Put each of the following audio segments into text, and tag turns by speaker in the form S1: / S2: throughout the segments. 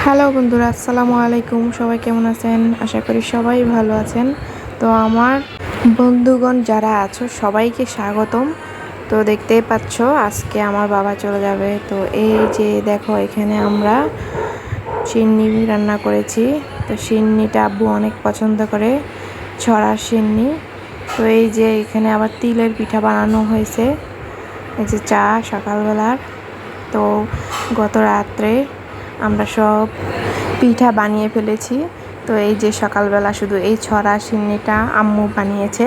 S1: Hello বন্ধুরা, আসসালামু আলাইকুম। সবাই কেমন আছেন? আশা করি সবাই ভালো আছেন। তো আমার বন্ধুগণ যারা আছো সবাইকে স্বাগতম। তো দেখতেই পাচ্ছ আজকে আমার বাবা চলে যাবে। তো এই যে দেখো, এখানে আমরা সিন্নি রান্না করেছি। তো সিন্নিটা আব্বু অনেক পছন্দ করে, ছড়ার সিন্নি। তো এই যে এখানে আবার তিলের পিঠা বানানো হয়েছে। এই যে চা সকালবেলার। তো গত রাত্রে আমরা সব পিঠা বানিয়ে ফেলেছি। তো এই যে সকালবেলা শুধু এই ছড়া সিন্নিটা আম্মু বানিয়েছে।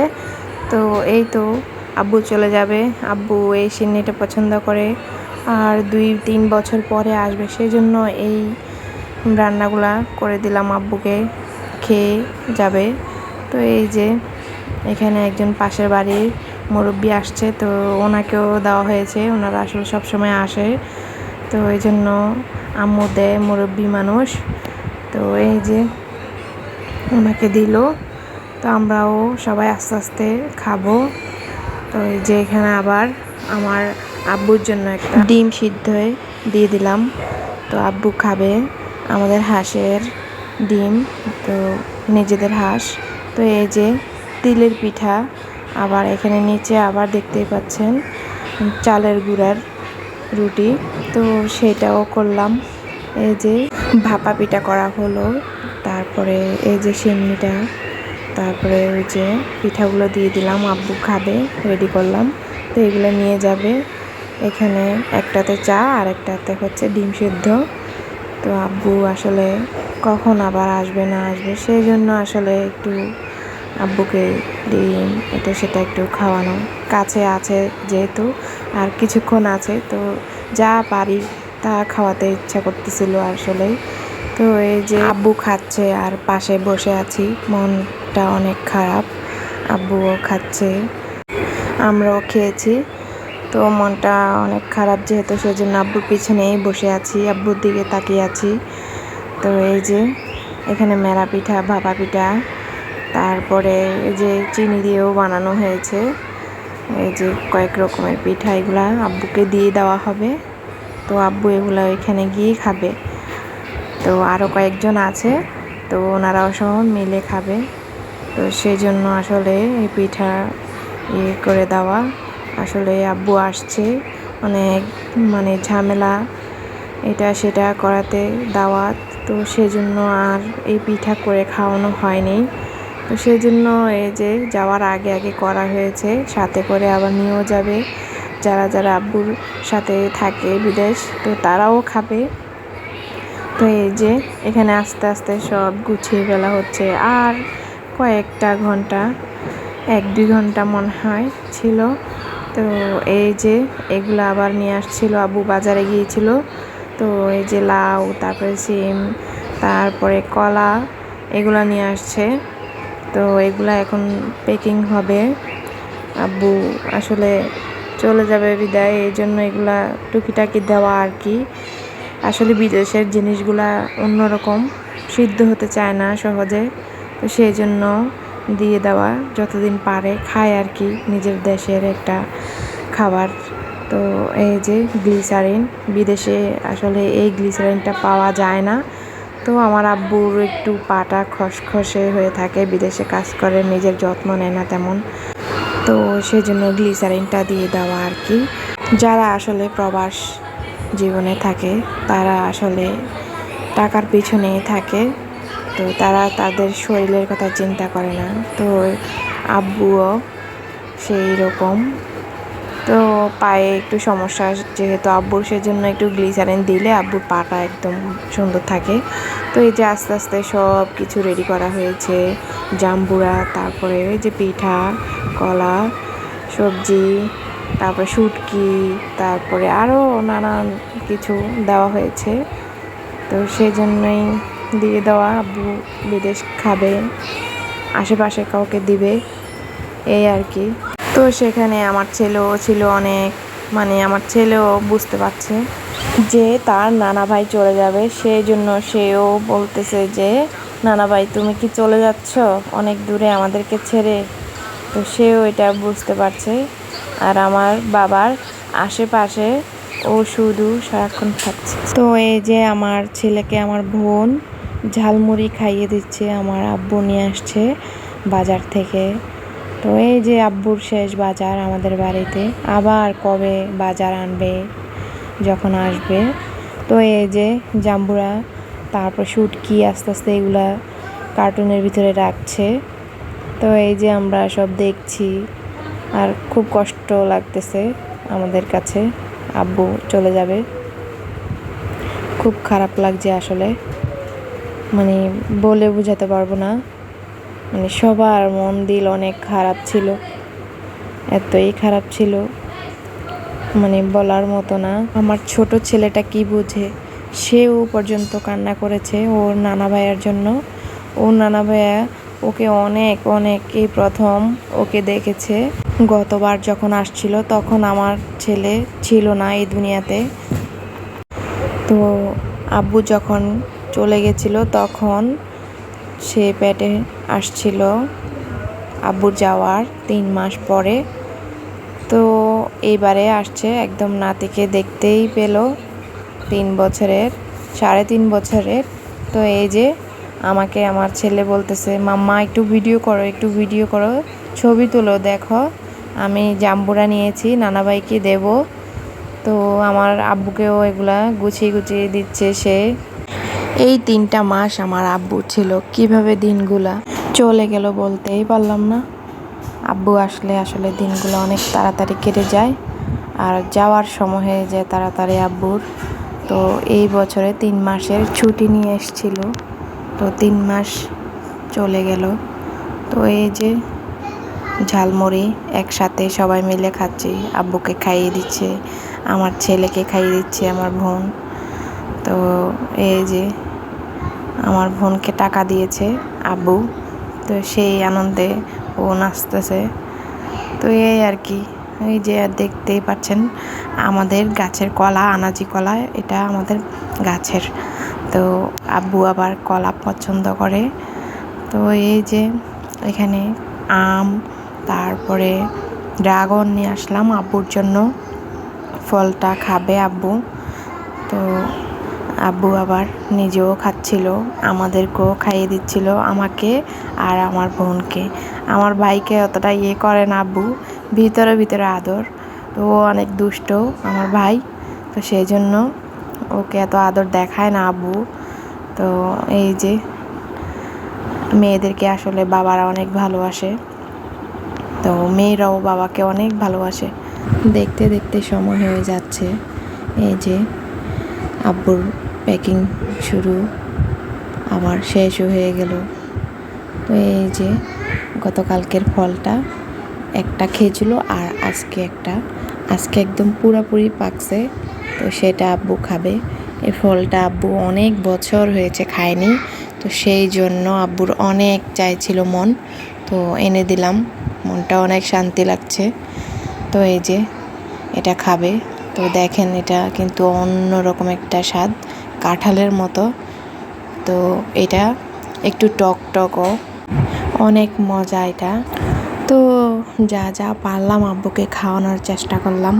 S1: তো এই তো আব্বু চলে যাবে। আব্বু এই সিন্নিটা পছন্দ করে, আর 2-3 বছর পরে আসবে, সেই জন্য এই রান্নাগুলা করে দিলাম আব্বুকে, খেয়ে যাবে। তো এই যে এখানে একজন পাশের বাড়ির মুরব্বি আসছে, তো ওনাকেও দেওয়া হয়েছে। ওনারা আসলে সবসময় আসে, তো এই জন্য আম্মু দেয়, মুরব্বি মানুষ। তো এই যে ওনাকে দিল, তো আমরাও সবাই আস্তে আস্তে খাবো। তো এই যে এখানে আবার আমার আব্বুর জন্য একটা ডিম সিদ্ধ দিয়ে দিলাম। তো আব্বু খাবে আমাদের হাঁসের ডিম, তো নিজেদের হাঁস। তো এই যে তিলের পিঠা, আবার এখানে নিচে আবার দেখতেই পাচ্ছেন চালের গুঁড়ার রুটি, তো সেটাও করলাম। এই যে ভাপা পিঠা করা হলো, তারপরে এই যে সিন্নিটা, তারপরে ওই যে পিঠাগুলো দিয়ে দিলাম, আব্বু খাবে, রেডি করলাম। তো এগুলো নিয়ে যাবে। এখানে একটাতে চা আর একটাতে হচ্ছে ডিম সিদ্ধ। তো আব্বু আসলে কখন আবার আসবে না আসবে, সেই জন্য আসলে একটু আব্বুকে ডিম এটা সেটা একটু খাওয়ানো, কাছে আছে যেহেতু, আর কিছুক্ষণ আছে, তো যা পারি তা খাওয়াতে ইচ্ছা করতেছিল আসলে। তো এই যে আব্বু খাচ্ছে আর পাশে বসে আছি, মনটা অনেক খারাপ। আব্বুও খাচ্ছে, আমরাও খেয়েছি, তো মনটা অনেক খারাপ যেহেতু, সেজন্য আব্বুর পিছনেই বসে আছি, আব্বুর দিকে তাকিয়ে আছি। তো এই যে এখানে মেরা পিঠা, ভাপা পিঠা, তারপরে এই যে চিনি দিয়েও বানানো হয়েছে। এই যে কয়েক রকমের পিঠা, এগুলা আব্বুকে দিয়ে দেওয়া হবে। তো আব্বু এগুলা এখানে গিয়ে খাবে। তো আরও কয়েকজন আছে, তো ওনারাও সহ মিলে খাবে। তো সেই জন্য আসলে এই পিঠা করে দেওয়া। আসলে আব্বু আসছে, অনেক ঝামেলা এটা সেটা করাতে দাওয়াত, তো সেজন্য আর এই পিঠা করে খাওয়ানো হয়নি। তো সেই জন্য এই যে যাওয়ার আগে আগে করা হয়েছে, সাথে করে আবার নিয়েও যাবে যারা যারা আব্বুর সাথে থাকে বিদেশ, তো তারাও খাবে। তো এই যে এখানে আস্তে আস্তে সব গুছিয়ে ফেলা হচ্ছে। আর কয়েকটা ঘন্টা, 1-2 ঘন্টা মনে হয় ছিল। তো এই যে এগুলো আবার নিয়ে আসছিল, আব্বু বাজারে গিয়েছিল। তো এই যে লাউ, তারপরে সিম, তারপরে কলা, এগুলো নিয়ে আসছে। তো এগুলা এখন প্যাকিং হবে। আব্বু আসলে চলে যাবে বিদায়, এই জন্য এগুলা টুকিটাকি দেওয়া আর কি। আসলে বিদেশের জিনিসগুলা অন্যরকম, সিদ্ধ হতে চায় না সহজে, তো সেই জন্য দিয়ে দেওয়া, যতদিন পারে খায় আর কি, নিজের দেশের একটা খাবার। তো এই যে গ্লিসারিন, বিদেশে আসলে এই গ্লিসারিনটা পাওয়া যায় না। তো আমার আব্বুর একটু পাটা খসখসে হয়ে থাকে, বিদেশে কাজ করে, নিজের যত্ন নেয় না তেমন, তো সেজন্য গ্লিসারিনটা দিয়ে দেওয়া আর কি। যারা আসলে প্রবাস জীবনে থাকে তারা আসলে টাকার পিছনেই থাকে, তো তারা তাদের শরীরের কথা চিন্তা করে না। তো আব্বুও সেই রকম। তো পায়ে একটু সমস্যা যেহেতু আব্বুর, সেজন্য একটু গ্লিসারিন দিলে আব্বুর পাটা একদম সুন্দর থাকে। তো এই যে আস্তে আস্তে সব কিছু রেডি করা হয়েছে, জাম্বুরা, তারপরে এই যে পিঠা, কলা, সবজি, তারপরে শুটকি, তারপরে আরও নানান কিছু দেওয়া হয়েছে। তো সেই জন্যই দিয়ে দেওয়া, আব্বু বিদেশ খাবে, আশেপাশে কাউকে দিবে, এই আর কি। তো সেখানে আমার ছেলেও ছিল অনেক, আমার ছেলেও বুঝতে পারছে যে তার নানা ভাই চলে যাবে, সেই জন্য সেও বলতেছে যে নানা ভাই তুমি কি চলে যাচ্ছ অনেক দূরে আমাদেরকে ছেড়ে। তো সেও এটা বুঝতে পারছে। আর আমার বাবার আশেপাশে ও শুধু সারাক্ষণ খাচ্ছে। তো এই যে আমার ছেলেকে আমার বোন ঝালমুড়ি খাইয়ে দিচ্ছে, আমার আব্বু নিয়ে আসছে বাজার থেকে। তো এই যে আব্বুর শেষ বাজার আমাদের বাড়িতে, আবার কবে বাজার আনবে যখন আসবে। তো এই যে জাম্বুরা, তারপর শুটকি আস্তে আস্তে এগুলা কার্টুনের ভিতরে রাখছে। তো এই যে আমরা সব দেখছি, আর খুব কষ্ট লাগতেছে আমাদের কাছে। আব্বু চলে যাবে, খুব খারাপ লাগছে আসলে, মানে বলে বোঝাতে পারবো না। মানে সবার মন দিল অনেক খারাপ ছিল, এতই খারাপ ছিল মানে বলার মতো না। আমার ছোট ছেলেটা কি বোঝে, সেও পর্যন্ত কান্না করেছে ওর নানা ভাইয়ের জন্য। ওর নানা ভাইয়া ওকে অনেক অনেক এই প্রথম ওকে দেখেছে। গতবার যখন আসছিল তখন আমার ছেলে ছিল না এই দুনিয়াতে। তো আব্বু যখন চলে গেছিল তখন সে পেটে আসছিল আব্বুর যাওয়ার 3 মাস পরে। তো এইবারে আসছে, একদম নাতিকে দেখতেই পেল 3 বছরের, 3.5 বছরের। তো এই যে আমাকে আমার ছেলে বলতেছে, মাম্মা একটু ভিডিও করো, একটু ভিডিও করো, ছবি তুলো, দেখো আমি জাম্বুরা নিয়েছি, নানাভাইকে দেব। তো আমার আব্বুকেও এগুলা গুছিয়ে গুছিয়ে দিচ্ছে সে। এই 3টা মাস আমার আব্বু ছিল, কিভাবে দিনগুলা চলে গেল বলতেই পারলাম না। আব্বু আসলে আসলে দিনগুলো অনেক তাড়াতাড়ি কেটে যায়, আর যাওয়ার সময় হয়ে যায় তাড়াতাড়ি আব্বুর। তো এই বছরে 3 মাসের ছুটি নিয়ে এসেছিল, তো 3 মাস চলে গেল। তো এই যে ঝালমুড়ি একসাথে সবাই মিলে খাচ্ছি, আব্বুকে খাইয়ে দিচ্ছে, আমার ছেলেকে খাইয়ে দিচ্ছে আমার বোন। তো এই যে আমার বোনকে টাকা দিয়েছে আব্বু, তো সেই আনন্দে ও নাচতেছে। তো এই আর কি, এই যে দেখতেই পাচ্ছেন আমাদের গাছের কলা, আনাজি কলা, এটা আমাদের গাছের। তো আব্বু আবার কলা পছন্দ করে। তো এই যে এখানে আম, তারপরে ড্রাগন নিয়ে আসলাম আব্বুর জন্য, ফলটা খাবে আব্বু। তো আব্বু আবার নিজেও খাচ্ছিল, আমাদেরকেও খাইয়ে দিচ্ছিল, আমাকে আর আমার বোনকে। আমার ভাইকে অতটা ইয়ে করে না আব্বু, ভিতরে ভিতরে আদর। তো ও অনেক দুষ্ট আমার ভাই, তো সেই জন্য ওকে এত আদর দেখায় না আব্বু। তো এই যে মেয়েদেরকে আসলে বাবারা অনেক ভালোবাসে, তো মেয়েরাও বাবাকে অনেক ভালোবাসে। দেখতে দেখতে সময় হয়ে যাচ্ছে, এই যে আব্বুর প্যাকিং শুরু, আবার শেষও হয়ে গেল। তো এই যে গতকালকের ফলটা একটা খেয়েছিল, আর আজকে একদম পুরোপুরি পাকছে, তো সেটা আব্বু খাবে। এই ফলটা আব্বু অনেক বছর হয়েছে খায়নি, তো সেই জন্য আব্বুর অনেক চাইছিল মন, তো এনে দিলাম, মনটা অনেক শান্তি লাগছে। তো এই যে এটা খাবে। তো দেখেন এটা কিন্তু অন্যরকম একটা স্বাদ, কাঁঠালের মতো। তো এটা একটু টক টকও, অনেক মজা এটা। তো যা যা পারলাম আব্বুকে খাওয়ানোর চেষ্টা করলাম।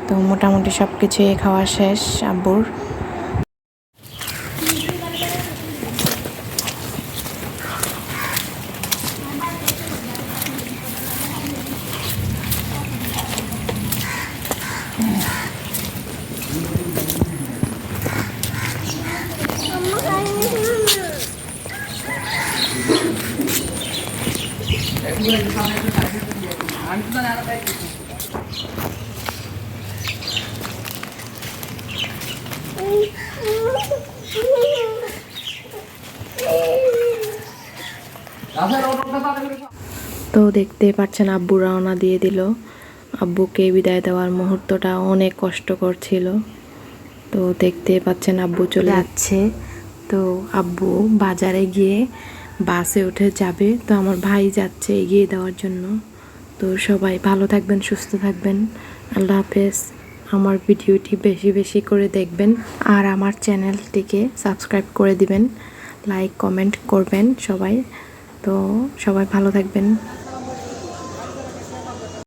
S1: তো মোটামুটি সব কিছুই খাওয়া শেষ আব্বুর। তো দেখতেই পাচ্ছেন আব্বু রওনা দিয়ে দিল। আব্বুকে বিদায় দেওয়ার মুহূর্তটা অনেক কষ্টকর ছিল। তো দেখতেই পাচ্ছেন আব্বু চলে যাচ্ছে। তো আব্বু বাজারে গিয়ে বাসে উঠে যাবে, তো আমার ভাই যাচ্ছে এগিয়ে দেওয়ার জন্য। তো সবাই ভালো থাকবেন, সুস্থ থাকবেন, আল্লাহ হাফেজ। আমার ভিডিওটি বেশি বেশি করে দেখবেন, আর আমার চ্যানেলটিকে সাবস্ক্রাইব করে দিবেন, লাইক কমেন্ট করবেন সবাই। তো সবাই ভালো থাকবেন।